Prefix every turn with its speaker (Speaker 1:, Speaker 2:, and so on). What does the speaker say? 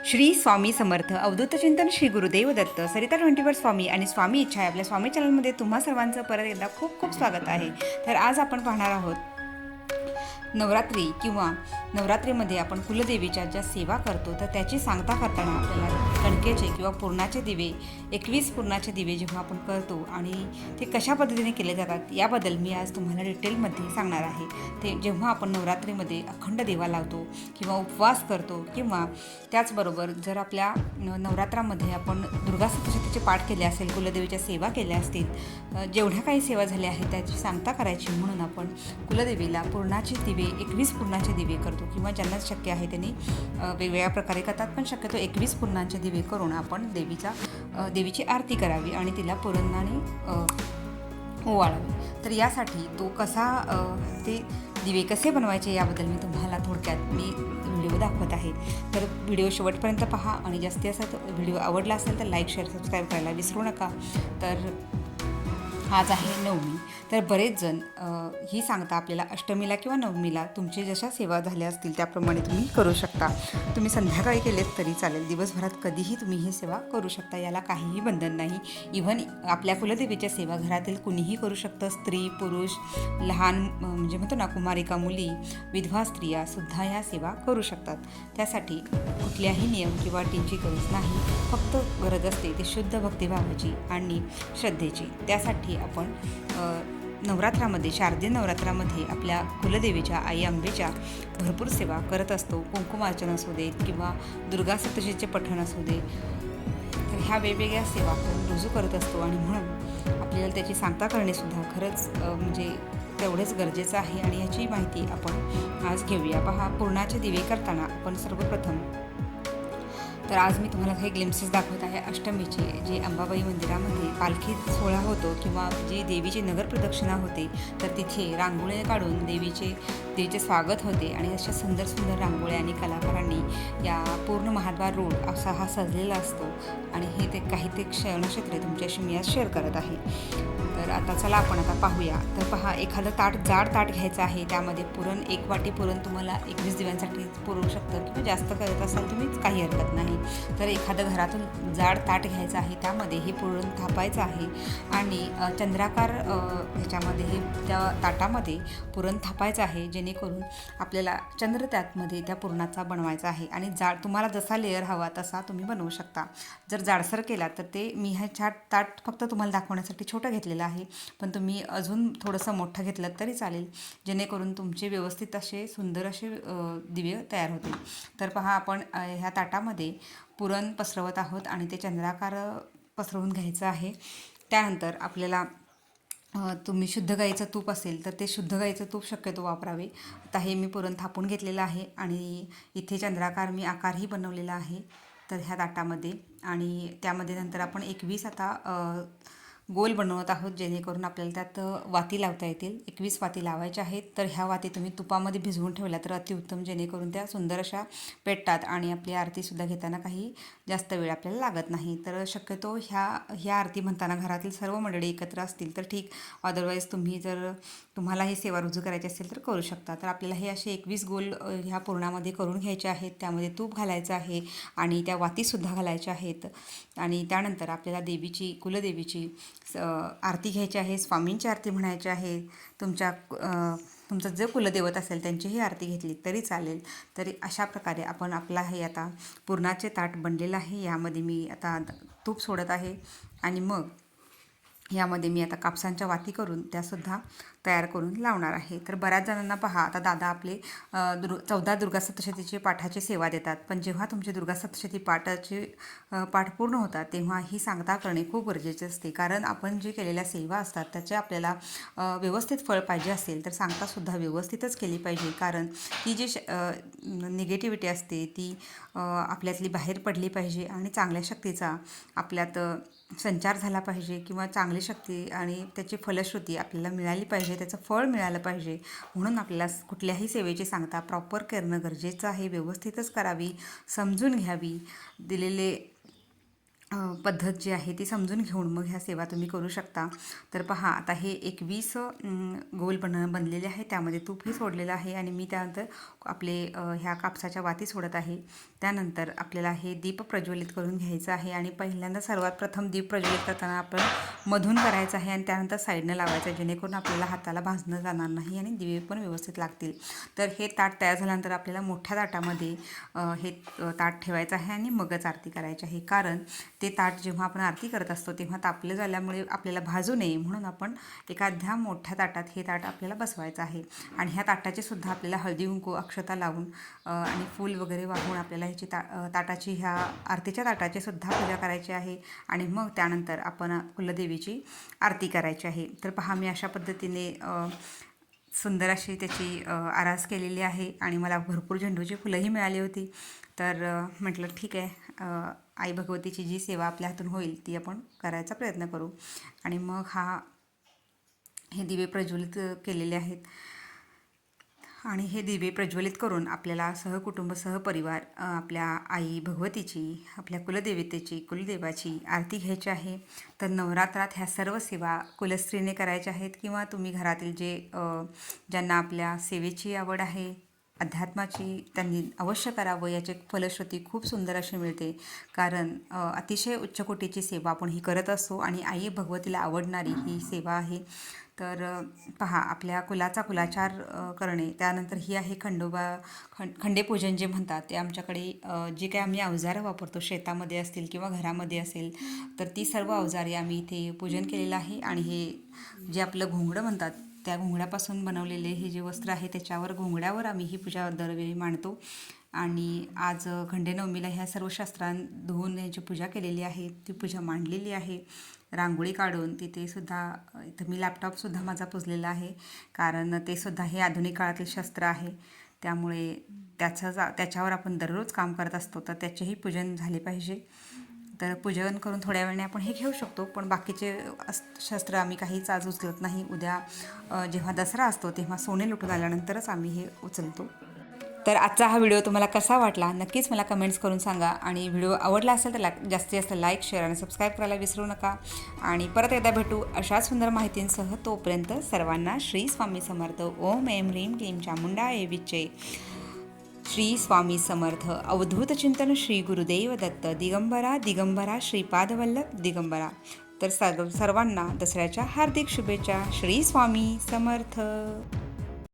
Speaker 1: श्री स्वामी समर्थ अवधूत चिंतन श्री गुरुदेव दत्त सरिता 24 स्वामी आणि स्वामी इच्छा आहे आपल्या स्वामी चॅनलमध्ये तुम्हा सर्वांचं परत एकदा खूप खूप स्वागत आहे. तर आज आपण पाहणार आहोत नवरात्री किंवा नवरात्रीमध्ये आपण कुलदेवीच्या ज्या सेवा करतो तर त्याची सांगता करताना आपल्याला कणकेचे किंवा पुरणाचे दिवे 21 पुरणाचे दिवे जेव्हा आपण करतो आणि ते कशा पद्धतीने केले जातात याबद्दल मी आज तुम्हाला डिटेलमध्ये सांगणार आहे. ते जेव्हा आपण नवरात्रीमध्ये अखंड दिवा लावतो किंवा उपवास करतो किंवा त्याचबरोबर जर आपल्या नवरात्रामध्ये आपण दुर्गा सप्तशतीचे पाठ केले असेल, कुलदेवीच्या सेवा केल्या असतील, जेवढ्या काही सेवा झाल्या आहेत त्याची सांगता करायची म्हणून आपण कुलदेवीला पुरणाचे दिवे 21 पुरणाचे दिवे करतो किंवा ज्यांना शक्य आहे त्यांनी वेगवेगळ्या प्रकारे करतात, पण शक्यतो 21 पुरणाचे दिवे करून आपण देवीची आरती करावी आणि तिला पुरणाने ओवाळावे. तर यासाठी तो कसा ते दिवे कसे बनवायचे याबद्दल मी तुम्हाला थोडक्यात व्हिडिओ दाखवत आहे. तर व्हिडिओ शेवटपर्यंत पहा आणि जास्तीत जास्त व्हिडिओ आवडला असेल तर लाईक, शेअर, सबस्क्राईब करायला विसरू नका. तर आज आहे नवमी. तर बरेच जण ही सांगता आपल्याला अष्टमीला किंवा नवमीला तुमची जशा सेवा झाल्या असतील त्याप्रमाणे तुम्ही करू शकता. तुम्ही संध्याकाळी केलेत तरी चालेल, दिवसभरात कधीही तुम्ही ही सेवा करू शकता, याला काहीही बंधन नाही. इव्हन आपल्या कुलदेवीच्या सेवा घरातील कुणीही करू शकतं, स्त्री पुरुष, लहान म्हणजे म्हणतो ना कुमारिका मुली, विधवा स्त्रियासुद्धा ह्या सेवा करू शकतात. त्यासाठी कुठल्याही नियम किंवा अटींची गरज नाही, फक्त गरज असते ती शुद्ध भक्तिभावाची आणि श्रद्धेची. त्यासाठी आपण नवरात्रामध्ये, शारदीय नवरात्रामध्ये आपल्या कुलदेवीच्या आई अंबेच्या भरपूर सेवा करत असतो. कुंकुमार्चन असू दे किंवा दुर्गा सप्तशतीचे पठण असू दे, तर ह्या वेगवेगळ्या सेवा आपण रुजू करत असतो आणि म्हणून आपल्याला त्याची सांगता करणेसुद्धा खरंच म्हणजे तेवढेच गरजेचं आहे आणि ह्याची माहिती आपण आज घेऊया. पहा, पुरणाचे दिवे करताना आपण सर्वप्रथम तर आज मी तुम्हाला काही ग्लिम्सेस दाखवत आहे अष्टमीचे, जे अंबाबाई मंदिरामध्ये पालखी सोहळा होतो किंवा जी देवीची नगर प्रदक्षिणा होते तर तिथे रांगोळ्या काढून देवीचे स्वागत होते आणि अशा सुंदर सुंदर रांगोळ्या आणि कलाकारांनी या पूर्ण महाद्वार रोड असा हा सजलेला असतो आणि हे ते काही ते क्षणक्षेत्रे तुमच्याशी मी आज शेअर करत आहे. तर आता चला आपण आता पाहूया. तर पहा, एखादं जाड ताट घ्यायचं आहे, त्यामध्ये पुरण 1 वाटी पुरण तुम्हाला 21 दिव्यांसाठी पुरू शकतं किंवा जास्त करत असाल तुम्ही काही हरकत नाही. तर एखादं घरातून जाड ताट घ्यायचं आहे, त्यामध्ये हे पुरण थापायचं आहे आणि चंद्राकार ह्याच्यामध्ये हे त्या ताटामध्ये पुरण थापायचं आहे, जेणेकरून आपल्याला चंद्र त्यामध्ये त्या पुरणाचा बनवायचा आहे आणि तुम्हाला जसा लेअर हवा तसा तुम्ही बनवू शकता. जर जाडसर केला तर ते मी हे ताट फक्त तुम्हाला दाखवण्यासाठी छोटं घेतलेलं आहे, पण तुम्ही अजून थोडंसं मोठं घेतलं तरी चालेल, जेणेकरून तुमचे व्यवस्थित असे सुंदर असे दिवे तयार होतील. तर पहा, आपण ह्या ताटामध्ये पुरण पसरवत आहोत आणि ते चंद्राकार पसरवून घ्यायचं आहे. त्यानंतर आपल्याला तुम्ही शुद्ध गाईचं तूप असेल तर ते शुद्ध गाईचं तूप शक्यतो वापरावे. आता हे मी पुरण थापून घेतलेलं आहे आणि इथे चंद्राकार मी आकारही बनवलेला आहे तर ह्या ताटामध्ये, आणि त्यामध्ये नंतर आपण 21 आता गोल बनवत आहोत, जेणेकरून आपल्याला त्यात वाती लावता येतील. 21 वाती लावायच्या आहेत. तर ह्या वाती तुम्ही तुपामध्ये भिजवून ठेवल्या तर अतिउत्तम, जेणेकरून त्या सुंदर अशा पेटतात आणि आपली आरतीसुद्धा घेताना काही जास्त वेळ आपल्याला लागत नाही. तर शक्यतो ह्या आरती म्हणताना घरातील सर्व मंडळी एकत्र असतील तर ठीक, अदरवाईज तुम्हाला ही सेवा रुजू करायची असेल तर करू शकता. तर आपल्याला हे असे 21 गोल ह्या पुरणामध्ये करून घ्यायचे आहेत. त्यामध्ये तूप घालायचं आहे आणि त्या वातीसुद्धा घालायच्या आहेत आणि त्यानंतर आपल्याला कुलदेवीची आरती घ्यायची आहे, स्वामींची आरती म्हणायची आहे. तुमचं जे कुलदैवत असेल त्यांचीही आरती घेतली तरी चालेल. तरी अशा प्रकारे आपला हे आता पुरणाचे ताट बनलेलं आहे. यामध्ये मी आता तूप सोडत आहे आणि मग यामध्ये मी आता कापसांच्या वाती करून त्यासुद्धा तयार करून लावणार आहे. तर बऱ्याच जणांना पहा, आता दादा आपले 14 दुर्गा सप्तशतीचे पाठाची सेवा देतात, पण जेव्हा तुमचे दुर्गा सप्तशती पाठ पूर्ण होतात तेव्हा ही सांगता करणे खूप गरजेचे असते, कारण आपण जे केलेल्या सेवा असतात त्याचे आपल्याला व्यवस्थित फळ पाहिजे असेल तर सांगतासुद्धा व्यवस्थितच केली पाहिजे, कारण ती जी निगेटिव्हिटी असते ती आपल्यातली बाहेर पडली पाहिजे आणि चांगल्या शक्तीचा आपल्यात संचार झाला पाहिजे किंवा चांगली शक्ती आणि त्याची फलश्रुती आपल्याला मिळाली पाहिजे, त्याचं फळ मिळालं पाहिजे. म्हणून आपल्याला कुठल्याही सेवेची सांगता प्रॉपर करणं गरजेचं आहे, व्यवस्थितच करावी, समजून घ्यावी, दिलेले पद्धत जी आहे ती समजून घेऊन मग ह्या सेवा तुम्ही करू शकता. तर पहा आता हे 21 गोल बनलेले आहे. त्यामध्ये तूपही सोडलेलं आहे आणि मी त्यानंतर आपले ह्या कापसाच्या वाती सोडत आहे. त्यानंतर आपल्याला हे दीप प्रज्वलित करून घ्यायचं आहे आणि पहिल्यांदा सर्वात प्रथम दीप प्रज्वलित करताना आपण मधून करायचं आहे आणि त्यानंतर साईडनं लावायचं आहे, जेणेकरून आपल्याला हाताला भाजणं जाणार नाही आणि दिवे पण व्यवस्थित लागतील. तर हे ताट तयार झाल्यानंतर आपल्याला मोठ्या ताटामध्ये हे ताट ठेवायचं आहे आणि मगच आरती करायची आहे. कारण ते ताट जेव्हा आपण आरती करत असतो तेव्हा तापलं झाल्यामुळे आपल्याला भाजू नये म्हणून आपण एखाद्या मोठ्या ताटात हे ताट आपल्याला बसवायचं आहे. आणि ह्या ताटाची सुद्धा आपल्याला हळदी कुंकू अक्षता लावून आणि फूल वगैरे वाहून आपल्याला ह्याची ताटाची ह्या आरतीच्या ताटाची सुद्धा पूजा करायची आहे. आणि मग त्यानंतर आपण कुलदेवीची आरती करायची आहे. तर पहा मी अशा पद्धतीने सुंदर अशी त्याची आरास केलेली आहे आणि मला भरपूर झेंडूची फुलंही मिळाली होती. तर म्हटलं ठीक आहे, आई भगवतीची जी सेवा आपल्या हातून होईल ती आपण करायचा प्रयत्न करू. आणि मग हे दिवे प्रज्वलित केलेले आहेत आणि हे दिवे प्रज्वलित करून आपल्याला सहकुटुंब सहपरिवार आपल्या आई भगवतीची, आपल्या कुलदेवतेची, कुलदेवाची आरती घ्यायची आहे. तर नवरात्रात ह्या सर्व सेवा कुलस्त्रीने करायच्या आहेत किंवा तुम्ही घरातील ज्यांना आपल्या सेवेची आवड आहे, अध्यात्माची, त्यांनी अवश्य करावं. याची फलश्रुती खूप सुंदर अशी मिळते. कारण अतिशय उच्च कोटीची सेवा आपण ही करत असतो आणि आई भगवतीला आवडणारी ही सेवा आहे. तर पहा आपल्या कुलाचार करणे. त्यानंतर ही आहे खंडेपूजन जे म्हणतात ते. आमच्याकडे जे काही आम्ही अवजारं वापरतो शेतामध्ये असतील किंवा घरामध्ये असेल तर ती सर्व अवजारे आम्ही इथे पूजन केलेलं आहे. आणि हे जे आपलं घोंगडं म्हणतात त्या घोंगड्यापासून बनवलेले हे जे वस्त्र आहे त्याच्यावर घोंगड्यावर आम्ही ही पूजा दरवेळी मांडतो. आणि आज खंडेनवमीला ह्या सर्व शास्त्रां धुवून यांची पूजा केलेली आहे, ती पूजा मांडलेली आहे. रांगोळी काढून इथं मी लॅपटॉपसुद्धा माझा पुजलेला आहे. कारण ते सुद्धा हे आधुनिक काळातील शस्त्र आहे. त्यामुळे त्याच्यावर आपण दररोज काम करत असतो तर त्याचेही पूजन झाले पाहिजे. तर पूजन करून थोड्या वेळाने आपण हे घेऊ शकतो. पण बाकीचे शस्त्र आम्ही काहीच आज उचलत नाही. उद्या जेव्हा दसरा असतो तेव्हा सोने लुटून आल्यानंतरच आम्ही हे उचलतो. तर आजचा हा व्हिडिओ तुम्हाला कसा वाटला नक्कीच मला कमेंट्स करून सांगा. आणि व्हिडिओ आवडला असेल तर जास्तीत जास्त लाईक, शेअर आणि सबस्क्राईब करायला विसरू नका. आणि परत एकदा भेटू अशा सुंदर माहितींसह. तोपर्यंत सर्वांना श्री स्वामी समर्थ. ओम ऐं ह्रीं क्लीं चामुंडाय विच्चे. श्री स्वामी समर्थ. अवधूत चिंतन श्री गुरुदेव दत्त. दिगंबरा दिगंबरा श्रीपादवल्लभ दिगंबरा. तर सर्वांना दसऱ्याच्या हार्दिक शुभेच्छा. श्री स्वामी समर्थ.